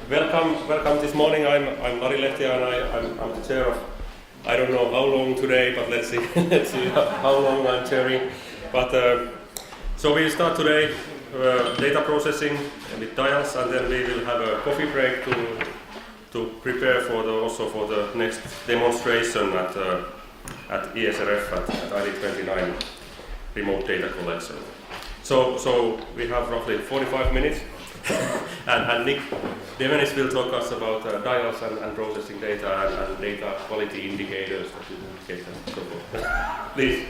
Welcome this morning. I'm Mari Lehtiä and I'm the chair of, I don't know how long today, but let's see let's see how long I'm chairing. But so we'll start today data processing with DIALS, and then we will have a coffee break to prepare also for the next demonstration at ESRF at ID29 remote data collection. So we have roughly 45 minutes. and Nick Devenish will talk us about DIALS and processing data and data quality indicators that you indicate and so forth. Please.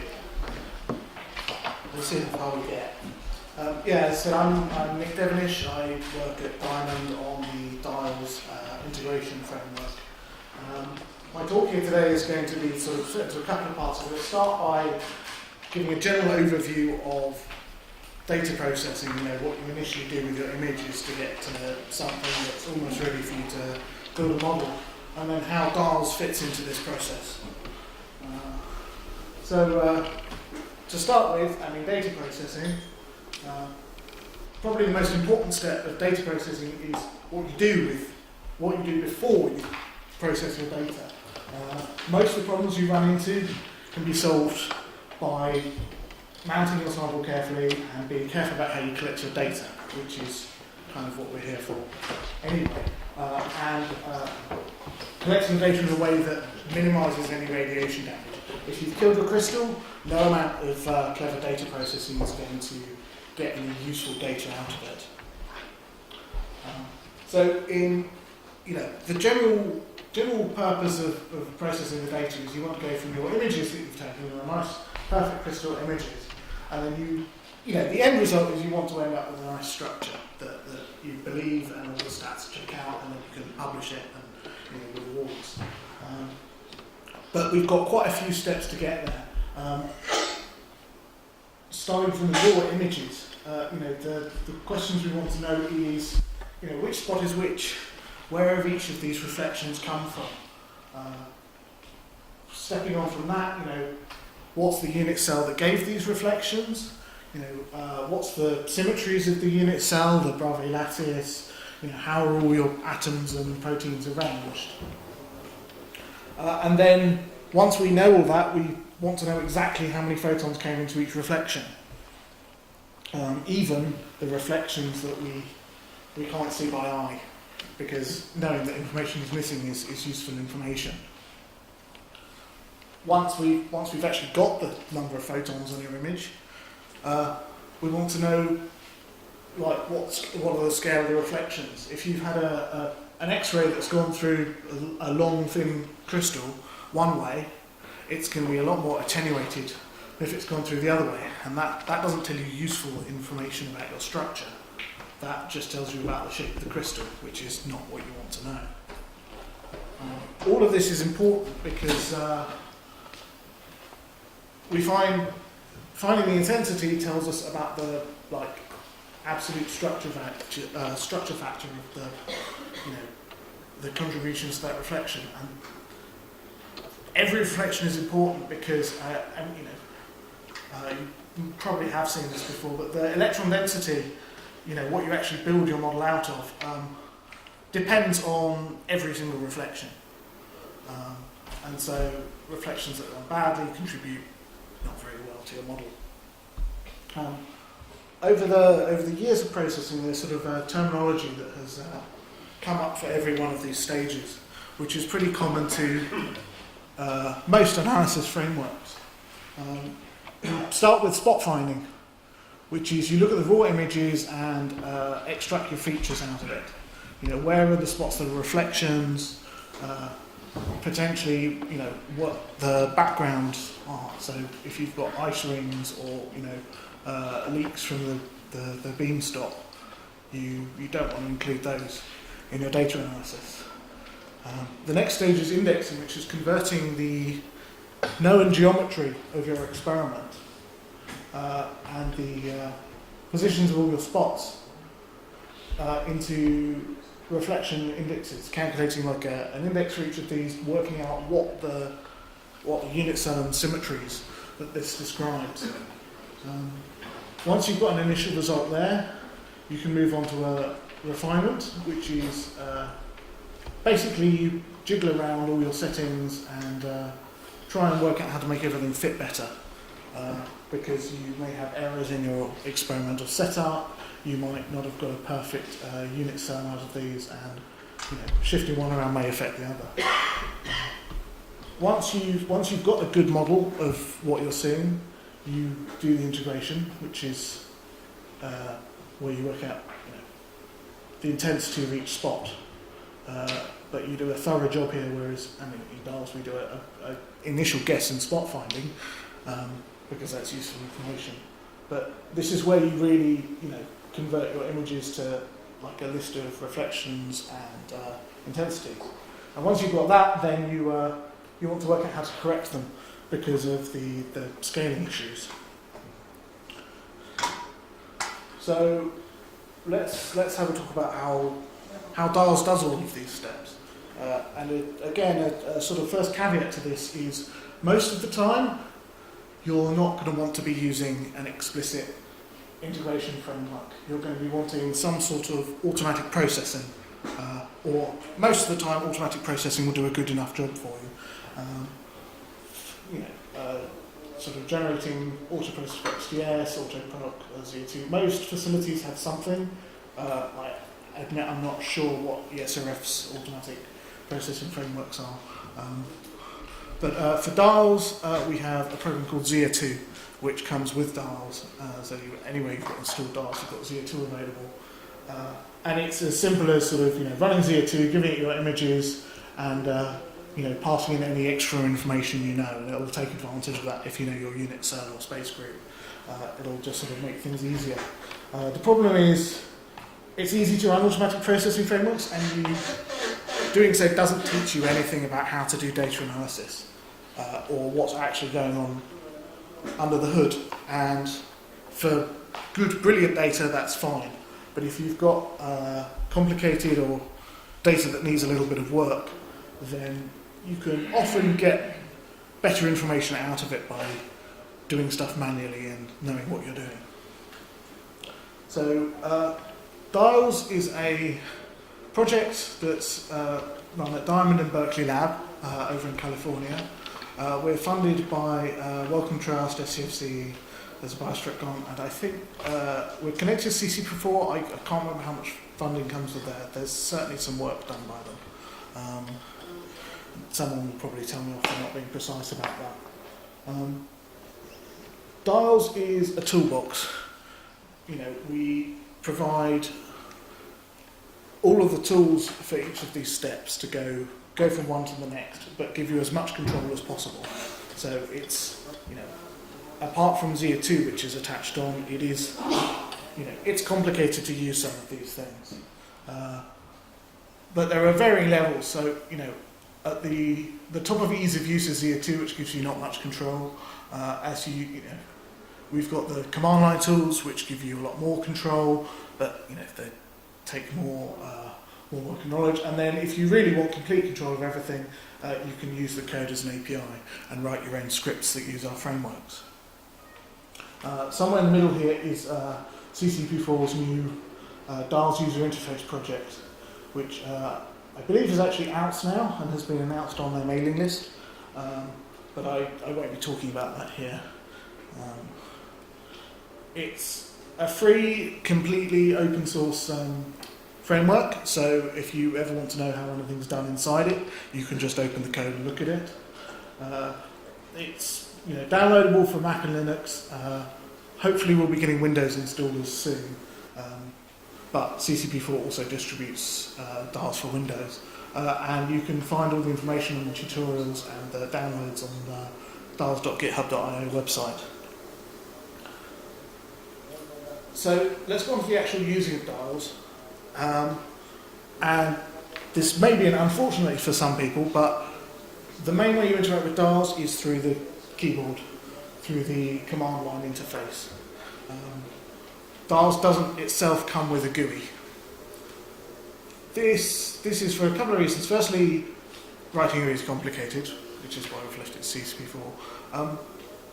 We'll see how far we get. So I'm Nick Devenish. I work at Diamond on the DIALS integration framework. My talk here today is going to be sort of split into a couple of parts. I'm going to start by giving a general overview of data processing, what you initially do with your images to get to something that's almost ready for you to build a model, and then how DIALS fits into this process. To start with, data processing, probably the most important step of data processing is what you do before you process your data. Most of the problems you run into can be solved by mounting your sample carefully and being careful about how you collect your data, which is kind of what we're here for anyway. Collecting the data in a way that minimises any radiation damage. If you've killed your crystal, no amount of clever data processing is going to get any useful data out of it. The general purpose of processing the data is you want to go from your images that you've taken, your nice perfect crystal images, and then the end result is you want to end up with a nice structure that you believe and all the stats check out, and then you can publish it and with rewards. But we've got quite a few steps to get there. Starting from the raw images, the questions we want to know is, which spot is which, where have each of these reflections come from? Stepping on from that, what's the unit cell that gave these reflections? What's the symmetries of the unit cell, the Bravais lattice? How are all your atoms and proteins arranged? And then, once we know all that, we want to know exactly how many photons came into each reflection. Even the reflections that we can't see by eye, because knowing that information is missing is useful information. Once we've actually got the number of photons on your image, we want to know what are the scale of the reflections. If you've had an X-ray that's gone through a long thin crystal one way, it's going to be a lot more attenuated if it's gone through the other way, and that doesn't tell you useful information about your structure. That just tells you about the shape of the crystal, which is not what you want to know. All of this is important because we finding the intensity tells us about the absolute structure factor of the contributions to that reflection. And every reflection is important because you probably have seen this before, but the electron density, what you actually build your model out of, depends on every single reflection. And so reflections that are badly contribute not very well to your model. Over the years of processing, there's sort of a terminology that has come up for every one of these stages, which is pretty common to most analysis frameworks. Start with spot finding, which is you look at the raw images and extract your features out of it. Where are the spots that are reflections, potentially, what the backgrounds are. So if you've got ice rings or, leaks from the beam stop, you don't want to include those in your data analysis. The next stage is indexing, which is converting the known geometry of your experiment and the positions of all your spots into reflection indexes, calculating an index for each of these, working out what the unit cell and symmetries that this describes. Once you've got an initial result there, you can move on to refinement, which is basically you jiggle around all your settings and try and work out how to make everything fit better. Because you may have errors in your experimental setup, you might not have got a perfect unit cell out of these, and shifting one around may affect the other. Once you've got a good model of what you're seeing, you do the integration, which is where you work out the intensity of each spot. But you do a thorough job here, whereas in DIALS we do an initial guess and spot finding, because that's useful information. But this is where you really convert your images to like a list of reflections and intensities. And once you've got that, then you want to work out how to correct them because of the scaling issues. So let's have a talk about how DIALS does all of these steps. Again, a sort of first caveat to this is most of the time you're not going to want to be using an explicit integration framework. You're going to be wanting some sort of automatic processing, or most of the time automatic processing will do a good enough job for you. Sort of generating autoprocess for XDS, autoproc Z2. Most facilities have something. I admit I'm not sure what ESRF's automatic processing frameworks are. But for DIALS, we have a program called ZIA2, which comes with DIALS. So anywhere you've got installed DIALS, you've got ZIA2 available. And it's as simple as sort of running ZIA2, giving it your images, and passing in any extra information and it'll take advantage of that if you know your unit cell or space group. It'll just sort of make things easier. The problem is it's easy to run automatic processing frameworks, and doing so doesn't teach you anything about how to do data analysis or what's actually going on under the hood. And for good, brilliant data, that's fine. But if you've got complicated or data that needs a little bit of work, then you can often get better information out of it by doing stuff manually and knowing what you're doing. So DIALS is a project that's run at Diamond and Berkeley Lab over in California. We're funded by Wellcome Trust, SCFC, there's a Biostruct grant, and I think we're connected to CC4. I can't remember how much funding comes with that. There's certainly some work done by them. Someone will probably tell me off for not being precise about that. DIALS is a toolbox. We provide all of the tools for each of these steps to go from one to the next, but give you as much control as possible. So it's, apart from ZIA2, which is attached on, it is, it's complicated to use some of these things. But there are varying levels. So, at the top of ease of use is ZIA2, which gives you not much control. We've got the command line tools, which give you a lot more control, but they take more work and knowledge. And then if you really want complete control of everything, you can use the code as an API and write your own scripts that use our frameworks. Somewhere in the middle here is CCP4's new DIALS user interface project, which I believe is actually out now and has been announced on their mailing list, but I won't be talking about that here. It's a free, completely open source framework, so if you ever want to know how anything's done inside it, you can just open the code and look at it. It's downloadable for Mac and Linux. Hopefully we'll be getting Windows installers soon. But CCP4 also distributes DIALS for Windows. And you can find all the information on the tutorials and the downloads on the dials.github.io website. So let's go on to the actual using of DIALS. And this may be unfortunately for some people, but the main way you interact with DIALS is through the keyboard, through the command line interface. DIALS doesn't itself come with a GUI. This is for a couple of reasons. Firstly, writing GUI is complicated, which is why we've left it CCP4.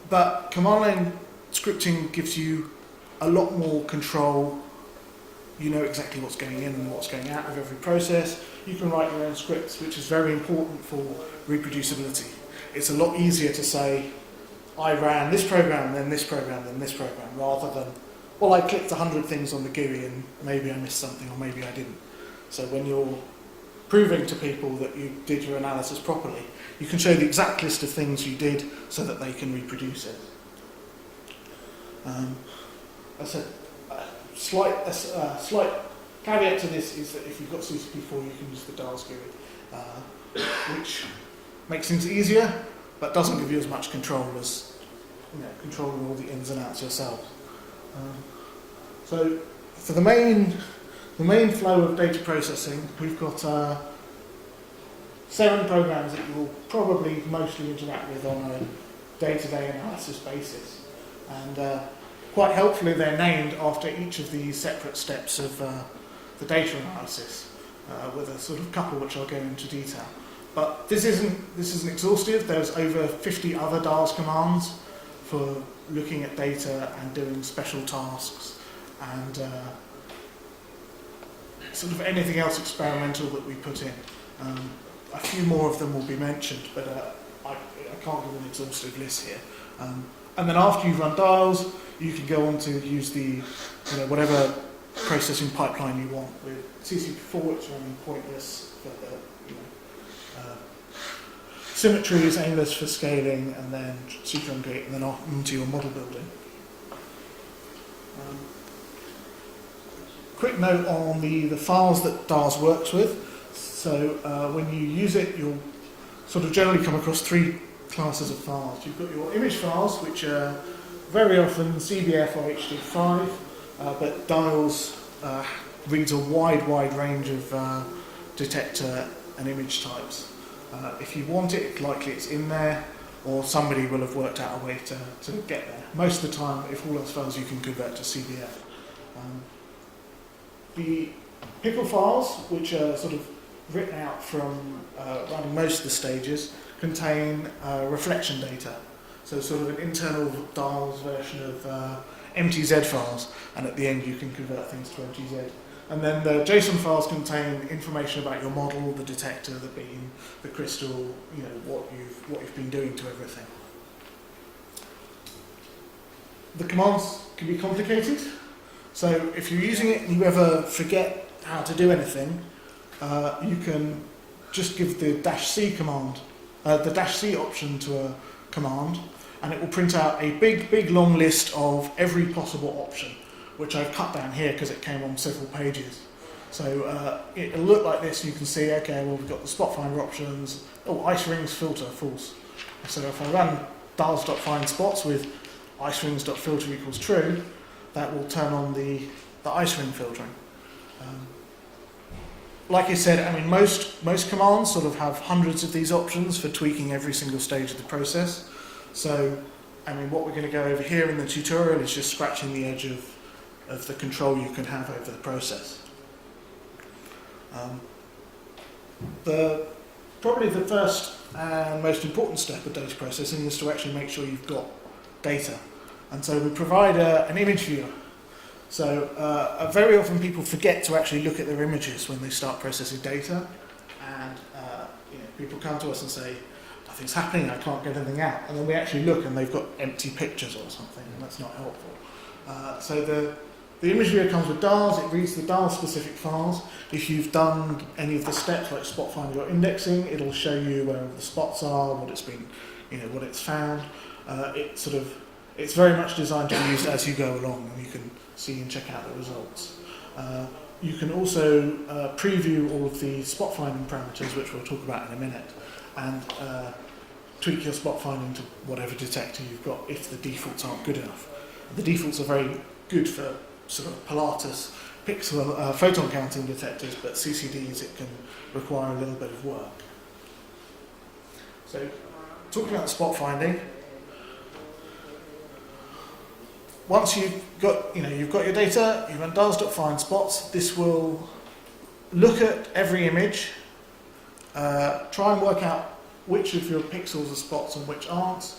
But command line scripting gives you a lot more control you know exactly what's going in and what's going out of every process. You can write your own scripts, which is very important for reproducibility. It's a lot easier to say, I ran this program, then this program, then this program, rather than, well, I clicked 100 things on the GUI and maybe I missed something or maybe I didn't. So when you're proving to people that you did your analysis properly, you can show the exact list of things you did so that they can reproduce it. A slight caveat to this is that if you've got CCP4, you can use the DIALS GUI, which makes things easier, but doesn't give you as much control as controlling all the ins and outs yourself. So for the main flow of data processing, we've got 7 programs that you will probably mostly interact with on a day-to-day analysis basis. And quite helpfully, they're named after each of these separate steps of the data analysis, with a sort of couple which I'll go into detail. But this isn't exhaustive. There's over 50 other DIALS commands for looking at data and doing special tasks and sort of anything else experimental that we put in. A few more of them will be mentioned, but I can't give an exhaustive list here. And then after you've run DIALS, you can go on to use the whatever processing pipeline you want. With CCP4, it's running pointless for the symmetry is aimless for scaling, and then Synchron Gate, and then on to your model building. Quick note on the files that DIALS works with. So when you use it, you'll sort of generally come across 3 classes of files. You've got your image files, which are very often CBF or HD5, but DIALS reads a wide range of detector and image types. If you want it, it's likely it's in there, or somebody will have worked out a way to get there. Most of the time, if all those files you can convert to CBF. The pickle files, which are sort of written out from running most of the stages, contain reflection data. So sort of an internal DIALS version of MTZ files, and at the end you can convert things to MTZ. And then the JSON files contain information about your model, the detector, the beam, the crystal, what you've been doing to everything. The commands can be complicated. So if you're using it and you ever forget how to do anything, you can just give the -C command, the -C option to a command, and it will print out a big long list of every possible option, which I've cut down here because it came on several pages. So it'll look like this. You can see, okay, well, we've got the spot finder options. Oh, ice rings filter, false. So if I run DIALS.find spots with ice rings.filter equals true, that will turn on the ice ring filtering. Like I said, I mean, most commands sort of have hundreds of these options for tweaking every single stage of the process. So, I mean, what we're going to go over here in the tutorial is just scratching the edge of the control you can have over the process. Probably the first and most important step of data processing is to actually make sure you've got data. And so we provide an image viewer. So very often people forget to actually look at their images when they start processing data, and people come to us and say, nothing's happening, I can't get anything out. And then we actually look and they've got empty pictures or something, and that's not helpful. So the image viewer comes with DIALS. It reads the DIALS specific files. If you've done any of the steps like spot finder or indexing, it'll show you where the spots are, what it's been, what it's found. It's very much designed to be used as you go along, and you can see and check out the results. You can also preview all of the spot finding parameters, which we'll talk about in a minute, and tweak your spot finding to whatever detector you've got if the defaults aren't good enough. The defaults are very good for sort of Pilatus pixel photon counting detectors, but CCDs, it can require a little bit of work. So, talking about spot finding, once you've got your data, you run DIALS.find spots. This will look at every image, try and work out which of your pixels are spots and which aren't.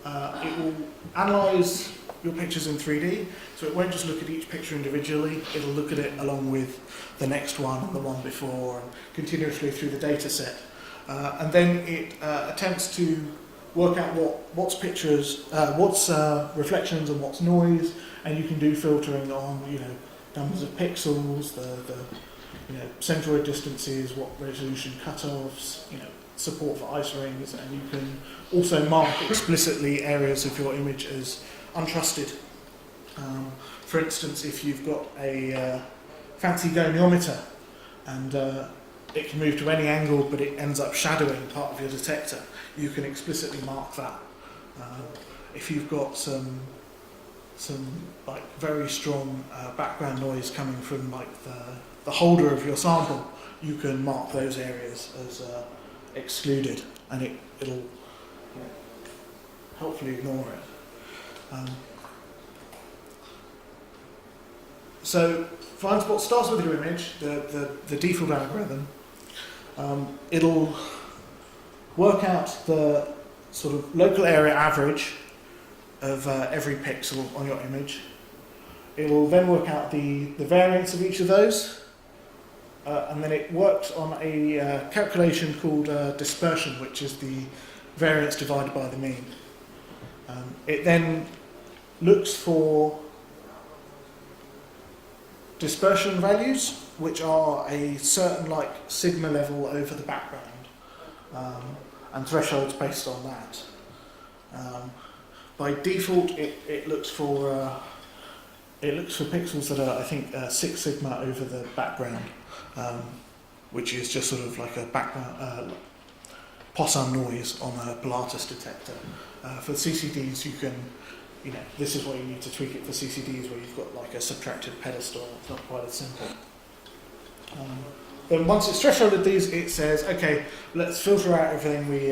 It will analyse your pictures in 3D, so it won't just look at each picture individually, it'll look at it along with the next one and the one before, and continuously through the data set. And then it attempts to work out what's pictures, what's reflections and what's noise, and you can do filtering on, you know, numbers of pixels, the you know, centroid distances, what resolution cutoffs, you know, support for ice rings, and you can also mark explicitly areas of your image as untrusted. For instance, if you've got a fancy goniometer and it can move to any angle but it ends up shadowing part of your detector, you can explicitly mark that. If you've got some like very strong background noise coming from like the holder of your sample, you can mark those areas as excluded, and it'll, you know, hopefully ignore it. So find spot starts with your image, the default algorithm. It'll work out the sort of local area average of every pixel on your image. It'll then work out the variance of each of those, and then it works on a calculation called dispersion, which is the variance divided by the mean. It then looks for dispersion values, which are a certain like sigma level over the background, and thresholds based on that. By default, it looks for pixels that are, I think, 6 sigma over the background, which is just sort of like a background Poisson noise on a Pilatus detector. For CCDs, you can, you know, this is what you need to tweak it for CCDs, where you've got like a subtracted pedestal. It's not quite as simple. Then once it's thresholded these, it says, okay, let's filter out everything we,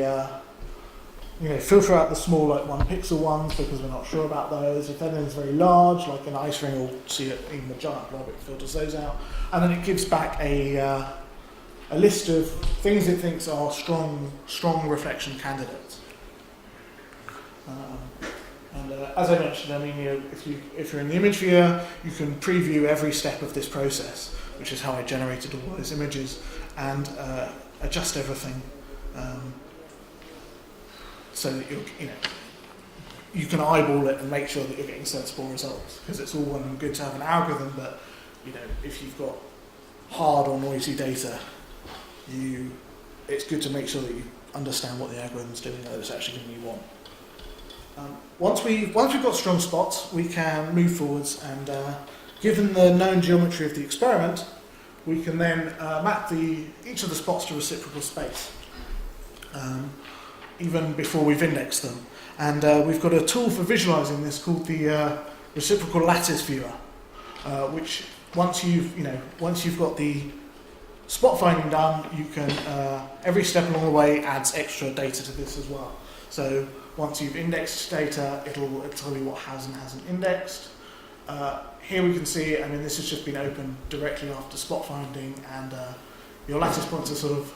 you know, filter out the small like 1 pixel ones because we're not sure about those. If anything's very large, like an ice ring, or see it in the giant blob, it filters those out, and then it gives back a list of things it thinks are strong reflection candidates. And as I mentioned, I mean, you know, if you're in the image viewer, you can preview every step of this process, which is how I generated all those images, and adjust everything so that you can eyeball it and make sure that you're getting sensible results. Because it's all well and good to have an algorithm, but you know, if you've got hard or noisy data, it's good to make sure that you understand what the algorithm's doing, that it's actually giving you one. Once we've got strong spots, we can move forwards, and given the known geometry of the experiment, we can then map each of the spots to reciprocal space, even before we've indexed them. And we've got a tool for visualizing this called the reciprocal lattice viewer, which once you've got the spot finding done, you can every step along the way adds extra data to this as well. So once you've indexed data, it'll tell you what has and hasn't indexed. Here we can see, I mean, this has just been opened directly after spot finding, and your lattice points are sort of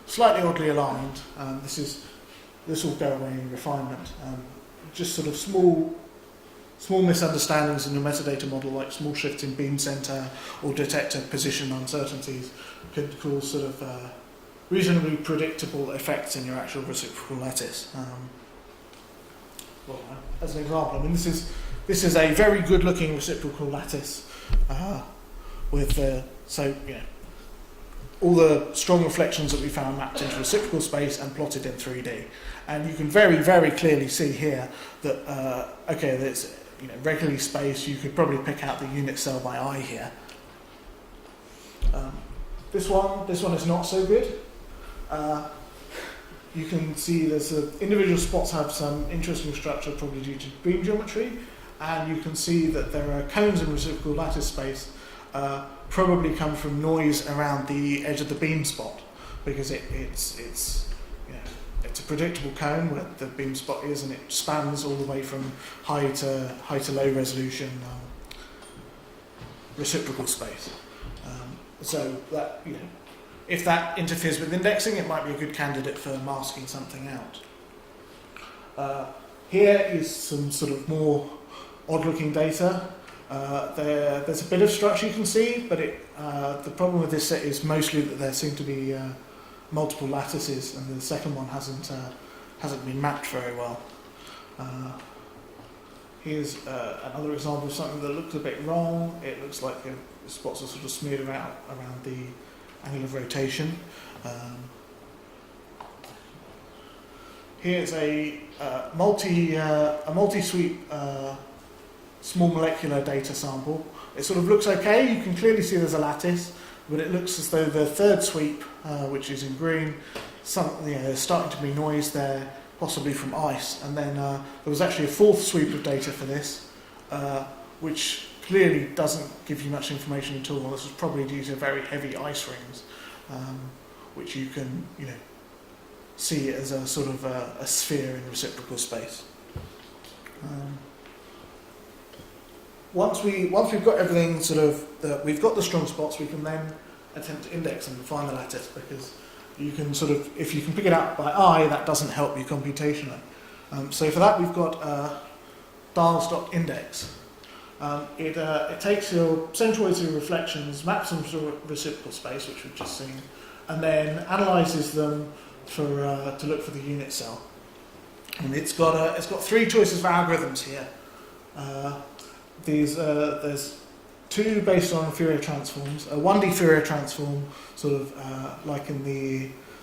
slightly oddly aligned. This will go away in refinement. Just sort of small misunderstandings in your metadata model, like small shifts in beam center or detector position uncertainties, could cause sort of reasonably predictable effects in your actual reciprocal lattice. Well, as an example, I mean, this is a very good-looking reciprocal lattice with so you know, all the strong reflections that we found mapped into reciprocal space and plotted in 3D, and you can very, very clearly see here that okay, there's, you know, regularly spaced. You could probably pick out the unit cell by eye here. This one is not so good. You can see there's individual spots have some interesting structure, probably due to beam geometry, and you can see that there are cones in reciprocal lattice space, probably come from noise around the edge of the beam spot, because it's you know, it's a predictable cone where the beam spot is, and it spans all the way from high to low resolution reciprocal space. So that, you know, if that interferes with indexing, it might be a good candidate for masking something out. Here is some sort of more odd-looking data. There's a bit of structure you can see, but the problem with this set is mostly that there seem to be multiple lattices, and the second one hasn't been mapped very well. Here's another example of something that looks a bit wrong. It looks like the spots are sort of smeared around the angle of rotation. Here's a multi-sweep small molecular data sample. It sort of looks okay. You can clearly see there's a lattice, but it looks as though the third sweep, which is in green, there's starting to be noise there, possibly from ice. And then there was actually a fourth sweep of data for this, which clearly doesn't give you much information at all. This was probably due to very heavy ice rings, which you can, see as a sort of a sphere in reciprocal space. Once we've got everything we've got the strong spots, we can then attempt to index them and find the lattice, because you can if you can pick it up by eye, that doesn't help you computationally. So for that, we've got DIALS.index. It takes your central Wheatley reflections, maps them to reciprocal space, which we've just seen, and then analyses them to look for the unit cell. And it's got three choices for algorithms here. There's two based on Fourier transforms. A 1D Fourier transform, like in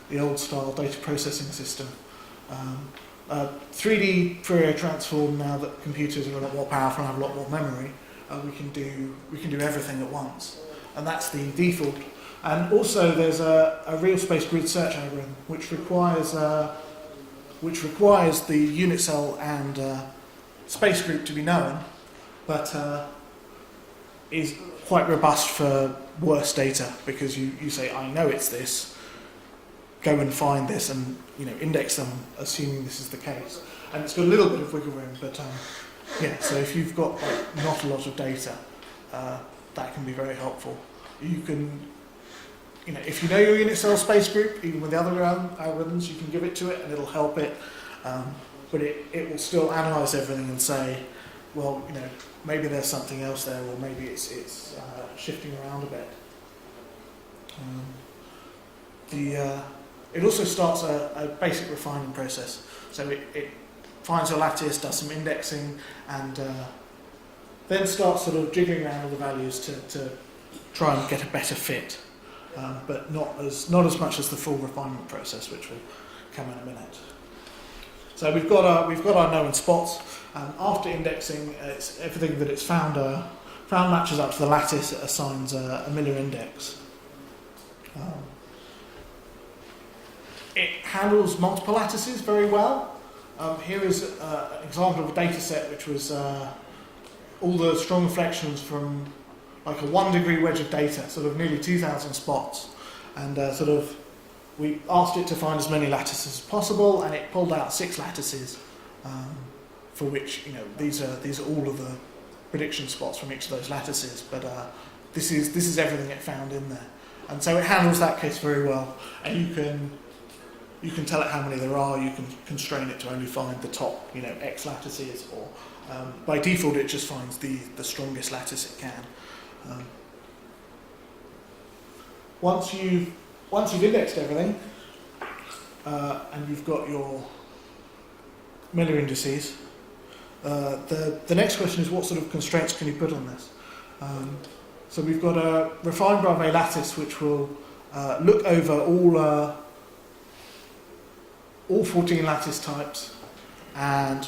the old style data processing system. 3D Fourier transform, now that computers are a lot more powerful and have a lot more memory, we can do everything at once, and that's the default. And also there's a real space grid search algorithm which requires the unit cell and space group to be known, but is quite robust for worse data, because you say, I know it's this, go and find this, and index them assuming this is the case. And it's got a little bit of wiggle room, but so if you've got not a lot of data, that can be very helpful. You can, if you know your unit cell space group, even with the other algorithms, you can give it to it and it'll help it, but it will still analyse everything and say, well, maybe there's something else there, or maybe it's shifting around a bit. It also starts a basic refining process. So it finds a lattice, does some indexing, and then starts sort of jiggling around all the values to try and get a better fit, but not as much as the full refinement process, which will come in a minute. So we've got our known spots. After indexing, it's everything that it's found matches up to the lattice. It assigns a Miller index. It handles multiple lattices very well. Here is an example of a data set which was all the strong reflections from like a 1 degree wedge of data, sort of nearly 2,000 spots, and we asked it to find as many lattices as possible, and it pulled out 6 lattices, for which these are all of the prediction spots from each of those lattices. But this is everything it found in there, and so it handles that case very well. And you can tell it how many there are. You can constrain it to only find the top X lattices, or by default it just finds the strongest lattice it can. Once you've indexed everything, and you've got your Miller indices, the next question is, what sort of constraints can you put on this? So we've got a refined Bravais lattice which will look over all 14 lattice types and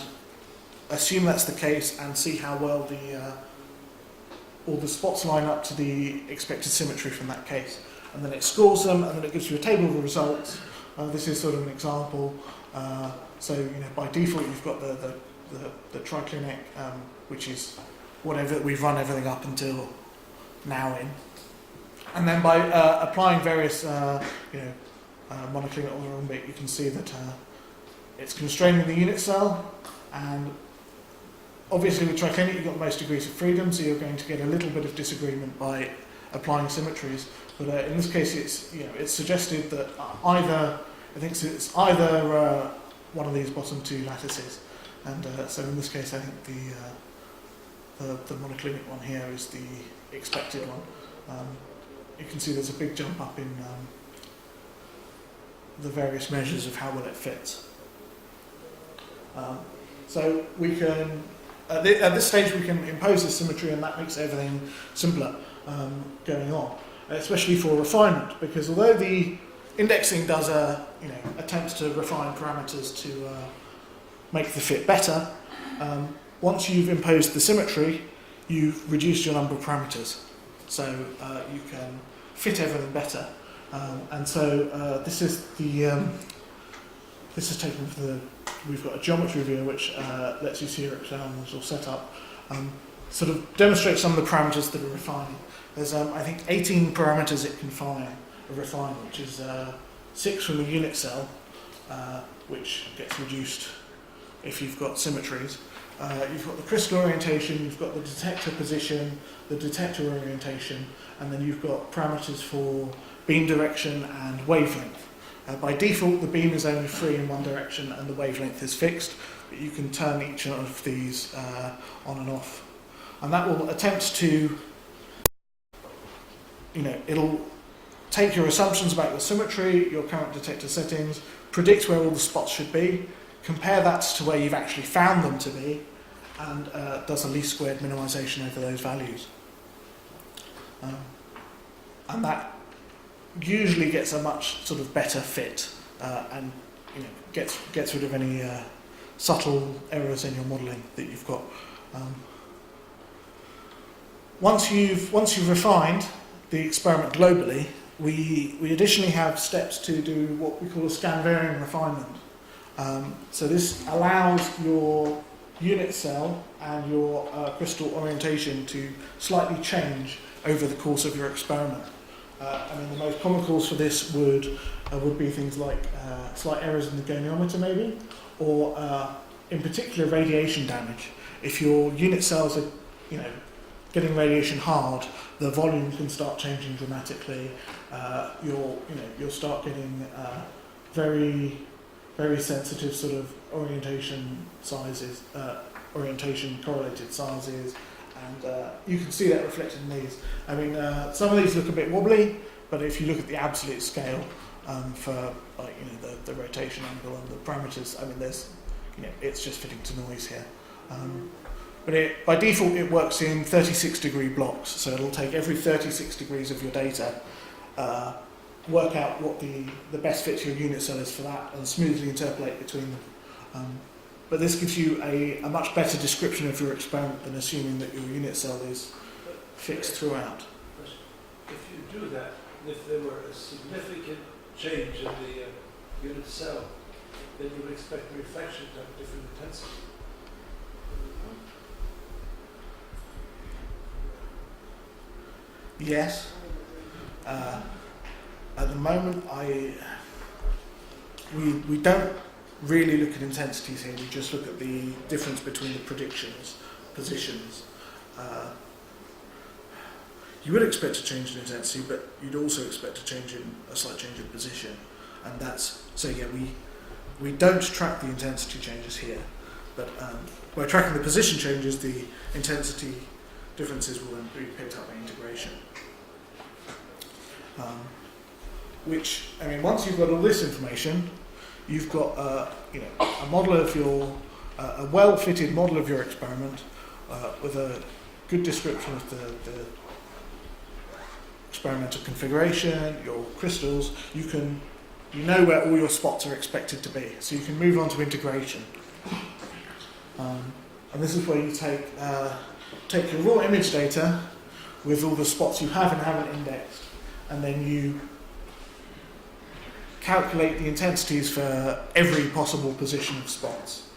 assume that's the case, and see how well all the spots line up to the expected symmetry from that case. And then it scores them, and then it gives you a table of the results. This is sort of an example. So by default you've got the triclinic, which is whatever we've run everything up until now in. And then by applying various monoclinic orthorhombic, you can see that it's constraining the unit cell, and obviously with triclinic you've got most degrees of freedom, so you're going to get a little bit of disagreement by applying symmetries. But in this case, it's suggested that it's either one of these bottom 2 lattices, and so in this case I think the monoclinic one here is the expected one. You can see there's a big jump up in the various measures of how well it fits. So we can, at this stage we can impose this symmetry, and that makes everything simpler going on, especially for refinement, because although the indexing does attempts to refine parameters to make the fit better, once you've imposed the symmetry, you've reduced your number of parameters, so you can fit everything better. And so this is taken from the. We've got a geometry view which lets you see your experiments or setup. Sort of demonstrates some of the parameters that are refining. There's I think 18 parameters it can refine, which is 6 from the unit cell, which gets reduced if you've got symmetries. You've got the crystal orientation, you've got the detector position, the detector orientation, and then you've got parameters for beam direction and wavelength. By default, the beam is only free in one direction and the wavelength is fixed, but you can turn each of these on and off. And that will attempt to, it'll take your assumptions about your symmetry, your current detector settings, predict where all the spots should be, compare that to where you've actually found them to be, and does a least squared minimization over those values. And that usually gets a much sort of better fit, and gets rid of any subtle errors in your modelling that you've got. Once you've refined the experiment globally, we additionally have steps to do what we call a scan varying refinement. So this allows your unit cell and your crystal orientation to slightly change over the course of your experiment. The most common cause for this would be things like slight errors in the goniometer maybe, or in particular radiation damage. If your unit cells are getting radiation hard, the volume can start changing dramatically. You'll start getting very, very sensitive sort of orientation sizes, orientation correlated sizes, and you can see that reflected in these. Some of these look a bit wobbly, but if you look at the absolute scale for the rotation angle and the parameters, it's just fitting to noise here. But by default it works in 36-degree blocks, so it'll take every 36 degrees of your data, work out what the best fit to your unit cell is for that, and smoothly interpolate between them. But this gives you a much better description of your experiment than assuming that your unit cell is fixed throughout. If you do that, if there were a significant change in the unit cell, then you would expect the reflection to have different intensity. Yes. At the moment, we don't really look at intensities here. We just look at the difference between the positions. You would expect a change in intensity, but you'd also expect a slight change in position, and that's so. Yeah, we don't track the intensity changes here, but by tracking the position changes, the intensity differences will then be picked up by integration. Once you've got all this information, you've got a model of a well-fitted model of your experiment with a good description of the experimental configuration, your crystals. You know where all your spots are expected to be, so you can move on to integration. And this is where you take your raw image data with all the spots you have and haven't indexed, and then you calculate the intensities for every possible position of spots,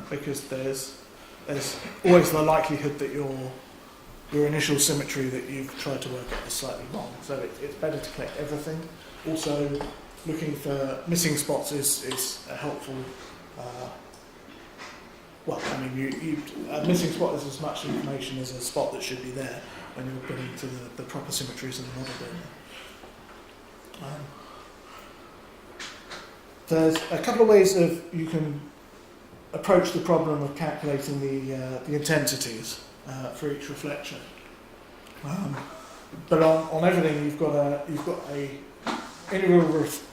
because there's always the likelihood that your initial symmetry that you've tried to work out is slightly wrong. So it's better to collect everything. Also, looking for missing spots is a helpful. A missing spot is as much information as a spot that should be there when you're getting to the proper symmetries in the model building. There's a couple of ways you can approach the problem of calculating the intensities. for each reflection. But on everything, you've got a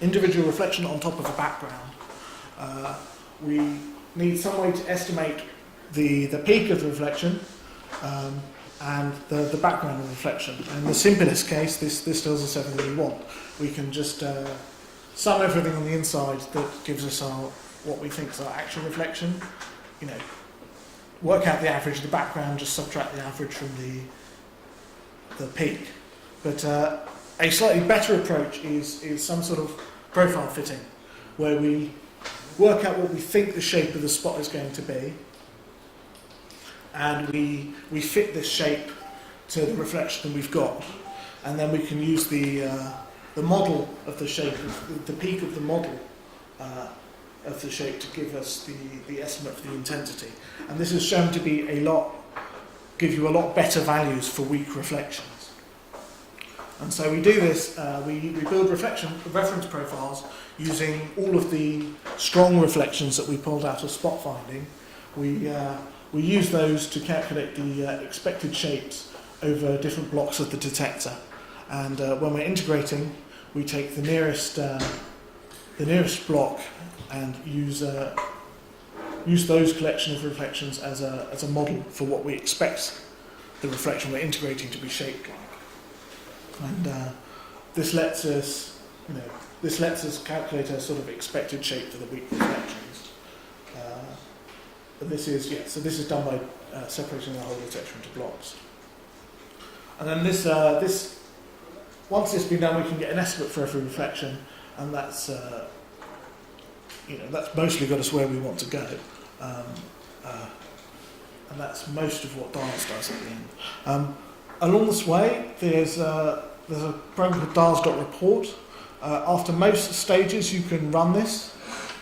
individual reflection on top of a background. We need some way to estimate the peak of the reflection and the background of the reflection. In the simplest case, this tells us everything we want. We can just sum everything on the inside that gives us what we think is our actual reflection. Work out the average of the background, just subtract the average from the peak. But a slightly better approach is some sort of profile fitting, where we work out what we think the shape of the spot is going to be, and we fit this shape to the reflection we've got, and then we can use the model of the shape, the peak of the model of the shape to give us the estimate for the intensity. And this is shown to be give you a lot better values for weak reflections. And so we do this, we build reference profiles using all of the strong reflections that we pulled out of spot finding. We use those to calculate the expected shapes over different blocks of the detector. And when we're integrating, we take the nearest block and use those collection of reflections as a model for what we expect the reflection we're integrating to be shaped like. And this lets us calculate a sort of expected shape for the weak reflections. This is done by separating the whole detector into blocks. And then once this has been done, we can get an estimate for every reflection, and that's mostly got us where we want to go. And that's most of what DIALS does at the end. Along this way, there's a program called DIALS.report. After most stages, you can run this.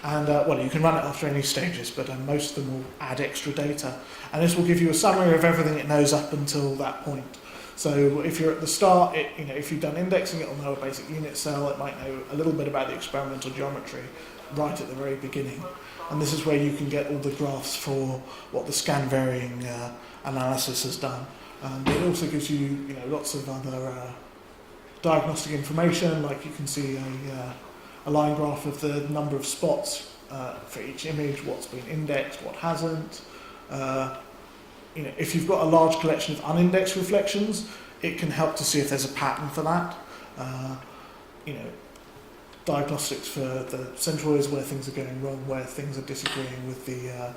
And you can run it after any stages, but most of them will add extra data. And this will give you a summary of everything it knows up until that point. So if you're at the start, if you've done indexing, it will know a basic unit cell. It might know a little bit about the experimental geometry right at the very beginning. And this is where you can get all the graphs for what the scan varying analysis has done. And it also gives you, lots of other diagnostic information, like you can see a line graph of the number of spots for each image, what's been indexed, what hasn't. If you've got a large collection of unindexed reflections, it can help to see if there's a pattern for that. Diagnostics for the centroids, where things are going wrong, where things are disagreeing with the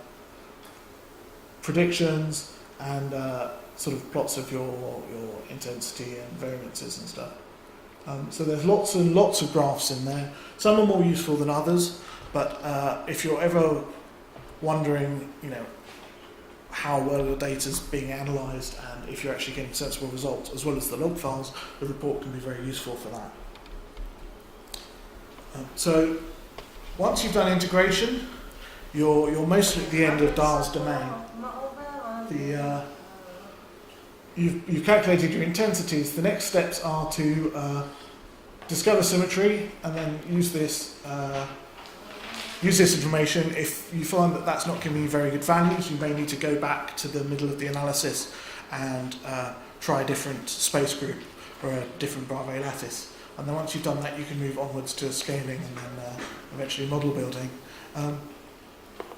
predictions, and sort of plots of your intensity and variances and stuff. So there's lots and lots of graphs in there. Some are more useful than others, but if you're ever wondering, how well your data's being analysed and if you're actually getting sensible results, as well as the log files, the report can be very useful for that. So once you've done integration, you're mostly at the end of DIALS domain. You've calculated your intensities. The next steps are to discover symmetry and then use this information. If you find that that's not giving you very good values, you may need to go back to the middle of the analysis and try a different space group or a different Bravais lattice. And then once you've done that, you can move onwards to scaling and then eventually model building.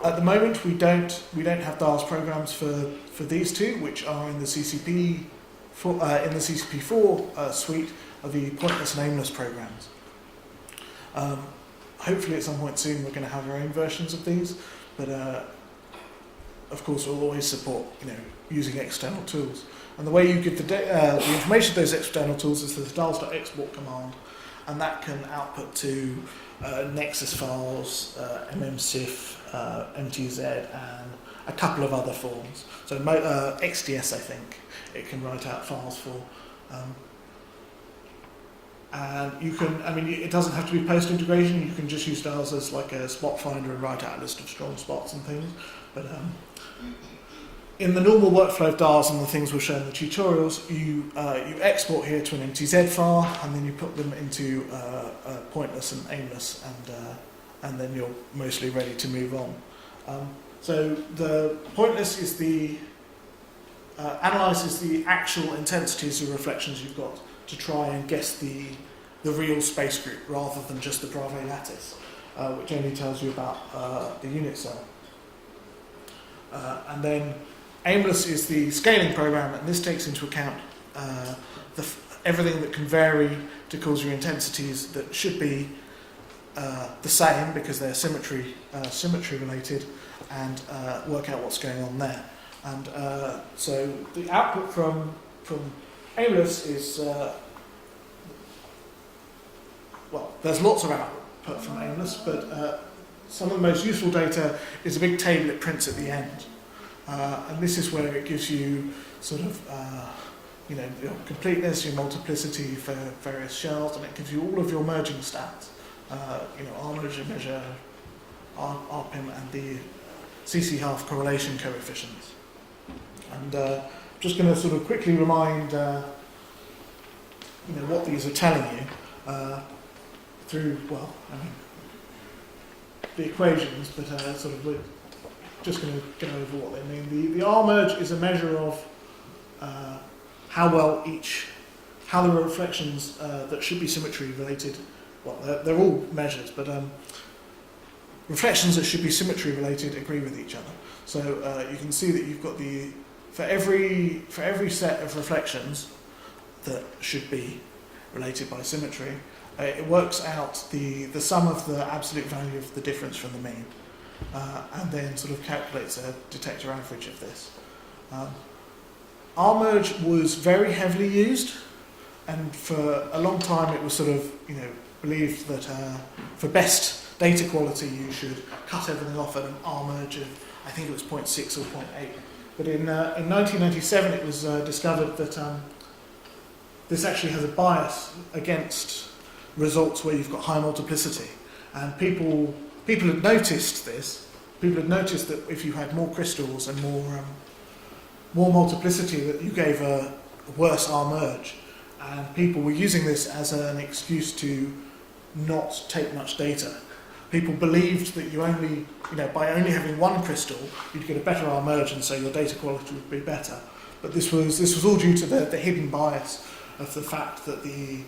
At the moment, we don't have DIALS programs for these two, which are in the CCP4 suite of the pointless and aimless programs. Hopefully, at some point soon, we're going to have our own versions of these, but of course, we'll always support using external tools. And the way you give the information to those external tools is the DIALS.export command, and that can output to Nexus files, MMSIF, MTZ, and a couple of other forms. So XDS, I think, it can write out files for. And you can, it doesn't have to be post-integration, you can just use DIALS as like a spot finder and write out a list of strong spots and things. But in the normal workflow of DIALS and the things we'll show in the tutorials, you export here to an MTZ file, and then you put them into pointless and aimless, and then you're mostly ready to move on. So the pointless is the analyses the actual intensities of reflections you've got to try and guess the real space group rather than just the Bravais lattice, which only tells you about the unit cell. And then Aimless is the scaling program, and this takes into account everything that can vary to cause your intensities that should be the same because they're symmetry related, and work out what's going on there. And so the output from Aimless is well, there's lots of output from Aimless, but some of the most useful data is a big table it prints at the end. And this is where it gives you sort of, your completeness, your multiplicity for various shells, and it gives you all of your merging stats. R measure, RPIM, and the CC half correlation coefficients. And I'm just going to sort of quickly remind, what these are telling you through, the equations, but sort of we're just going to go over what they mean. The R merge is a measure of how the reflections that should be symmetry related, they're all measures, but reflections that should be symmetry related agree with each other. So you can see that you've got for every set of reflections that should be related by symmetry, it works out the sum of the absolute value of the difference from the mean, and then sort of calculates a detector average of this. R merge was very heavily used, and for a long time it was sort of believed that for best data quality you should cut everything off at an R merge of, I think it was 0.6 or 0.8. But in 1997 it was discovered that this actually has a bias against results where you've got high multiplicity, and people had noticed this. People had noticed that if you had more crystals and more multiplicity, that you gave a worse R merge, and people were using this as an excuse to not take much data. People believed that you only, by only having one crystal, you'd get a better R merge, and so your data quality would be better. But this was all due to the hidden bias of the fact that the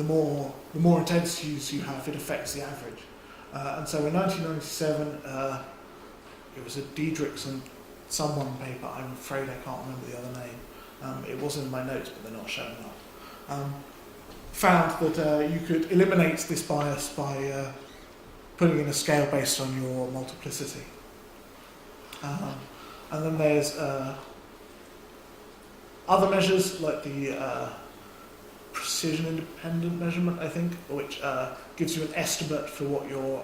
more intensities you have, it affects the average. And so in 1997, it was a Diedrichs and someone paper. I'm afraid I can't remember the other name. It was in my notes, but they're not showing up. Found that you could eliminate this bias by putting in a scale based on your multiplicity. And then there's other measures like the precision independent measurement, I think, which gives you an estimate for what your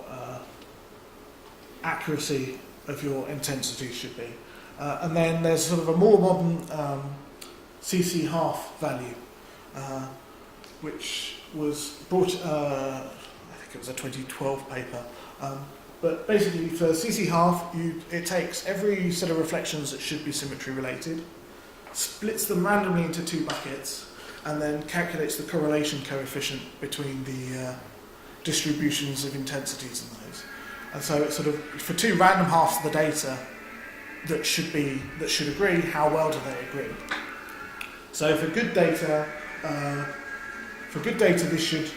accuracy of your intensity should be. And then there's sort of a more modern CC half value, which was brought, I think it was a 2012 paper. But basically for CC half, it takes every set of reflections that should be symmetry related, splits them randomly into two buckets, and then calculates the correlation coefficient between the distributions of intensities in those. And so it's sort of, for two random halves of the data that should agree, how well do they agree? So for good data, this should,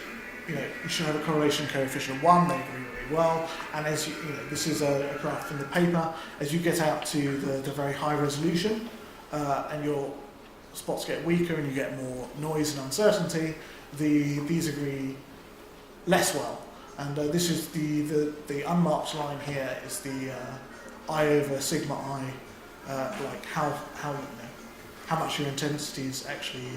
you should have a correlation coefficient of 1, they agree really well. And as this is a graph from the paper, as you get out to the very high resolution, and your spots get weaker and you get more noise and uncertainty, these agree less well. And this is the unmarked line here is the I over sigma I, like how much your intensities actually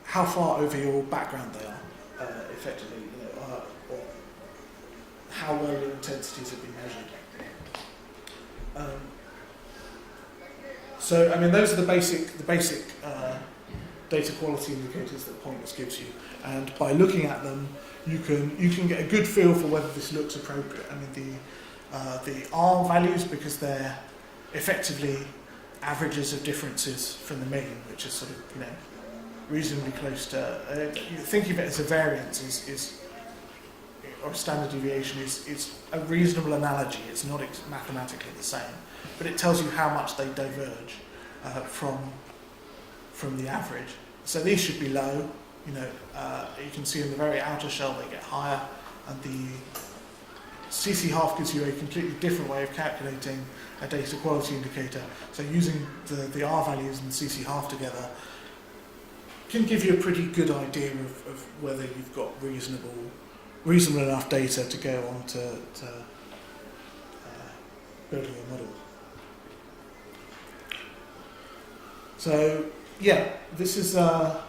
how far over your background they are, effectively, or how well your intensities have been measured. So, I mean, those are the basic data quality indicators that Pointers gives you, and by looking at them, you can get a good feel for whether this looks appropriate. I mean, the R values, because they're effectively averages of differences from the mean, which is sort of reasonably close to. Thinking of it as a variance is or a standard deviation is a reasonable analogy. It's not mathematically the same, but it tells you how much they diverge from the average. So these should be low. You can see in the very outer shell they get higher, and the CC half gives you a completely different way of calculating a data quality indicator. So using the R values and the CC half together can give you a pretty good idea of whether you've got reasonable enough data to go on to building a model. So yeah, this is the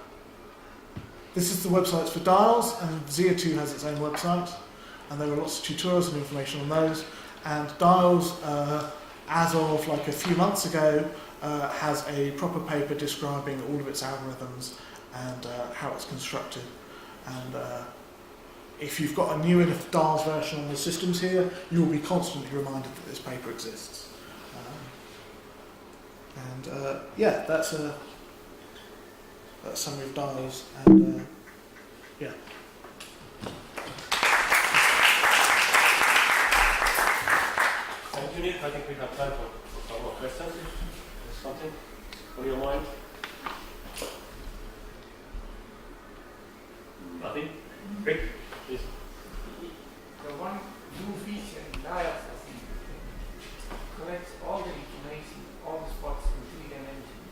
websites for DIALS, and ZIA2 has its own website, and there are lots of tutorials and information on those. And DIALS, as of like a few months ago, has a proper paper describing all of its algorithms and how it's constructed. And if you've got a new DIALS version on the systems here, you will be constantly reminded that this paper exists. Yeah, that's a summary of DIALS, and yeah. Thank you, Nick. I think we have time for some more questions. There's something on your mind? Nothing? Rick, please. The one new feature in DIALS, I think, collects all the information, all the spots in 3 dimensions,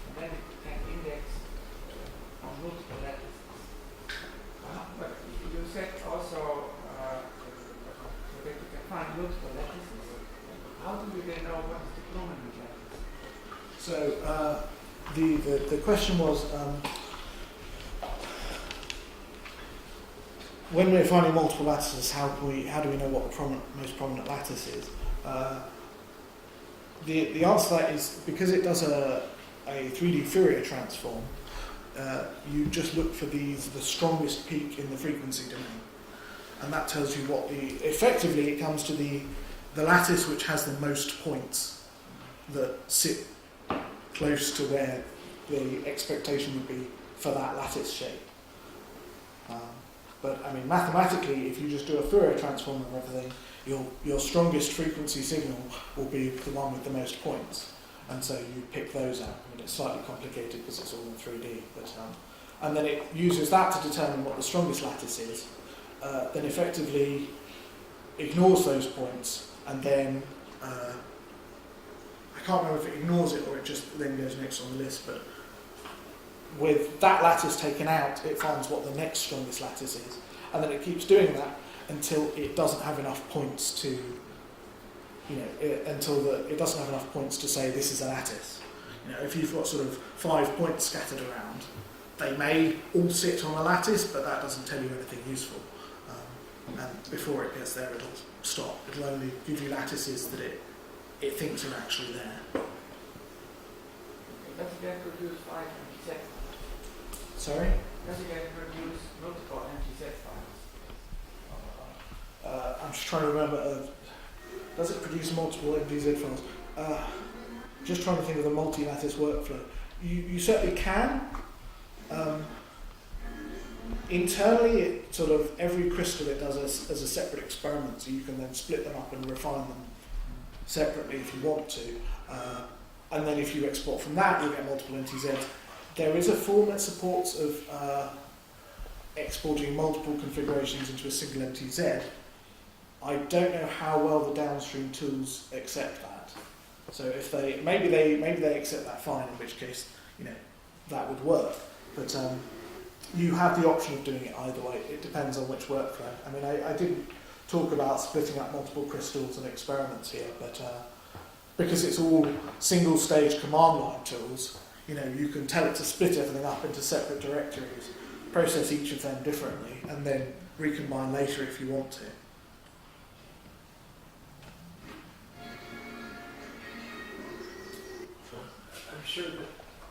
and then it can index on multiple lattices. But you said also so that you can find multiple lattices. How do we then know what is the prominent lattice? So the question was, when we're finding multiple lattices, how do we know what the most prominent lattice is? The answer to that is because it does a 3D Fourier transform. You just look for the strongest peak in the frequency domain, and that tells you what effectively it comes to the lattice which has the most points that sit close to where the expectation would be for that lattice shape. But I mean, mathematically, if you just do a Fourier transform of everything, your strongest frequency signal will be the one with the most points, and so you pick those out. I mean, it's slightly complicated because it's all in 3D, but and then it uses that to determine what the strongest lattice is. Then effectively ignores those points, and then I can't remember if it ignores it or it just then goes next on the list, but with that lattice taken out, it finds what the next strongest lattice is, and then it keeps doing that until it doesn't have enough points to, it doesn't have enough points to say this is a lattice. If you've got sort of 5 points scattered around, they may all sit on a lattice, but that doesn't tell you anything useful. And before it gets there, it'll stop. It'll only give you lattices that it thinks are actually there. Does it then produce 5 empty set files? Sorry? Does it then produce multiple empty set files? I'm just trying to remember. Does it produce multiple MDZ files? Just trying to think of the multi-lattice workflow. You certainly can. Internally, it sort of every crystal it does as a separate experiment, so you can then split them up and refine them separately if you want to. And then if you export from that, you'll get multiple NTZ. There is a form that supports of exporting multiple configurations into a single NTZ. I don't know how well the downstream tools accept that. So if maybe they accept that fine, in which case that would work. But you have the option of doing it either way. It depends on which workflow. I mean, I didn't talk about splitting up multiple crystals and experiments here, but because it's all single-stage command line tools, you can tell it to split everything up into separate directories, process each of them differently, and then recombine later if you want to. I'm sure that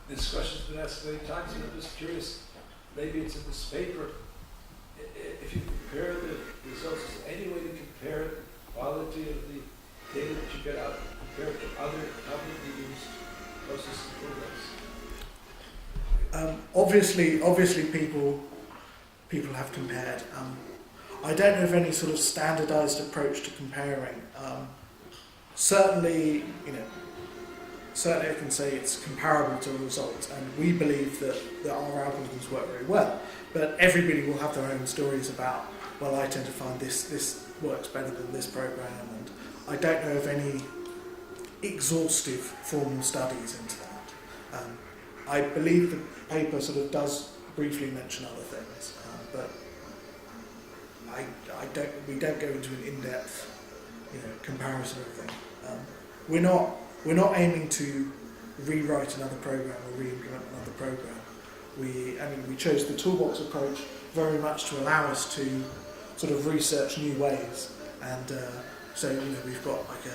this question's been asked many times, and I'm just curious, maybe it's in this paper, if you compare the results, is there any way to compare the quality of the data that you get out, compare it to other commonly used processing programs? Obviously, people have compared. I don't know of any sort of standardised approach to comparing. Certainly, certainly I can say it's comparable to the results, and we believe that our algorithms work very well. But everybody will have their own stories about, well, I tend to find this works better than this program, and I don't know of any exhaustive formal studies into that. I believe the paper sort of does briefly mention other things, but we don't go into an in-depth comparison of everything. We're not aiming to rewrite another program or re-implement another program. We chose the toolbox approach very much to allow us to sort of research new ways, and so we've got like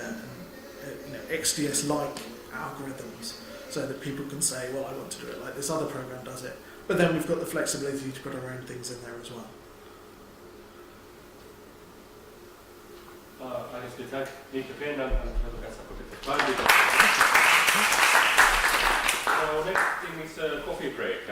XDS-like algorithms, so that people can say, well, I want to do it like this other program does it. But then we've got the flexibility to put our own things in there as well. Alles gesagt. Nico, vielen Dank an Professor Kutte. So next thing is a coffee break.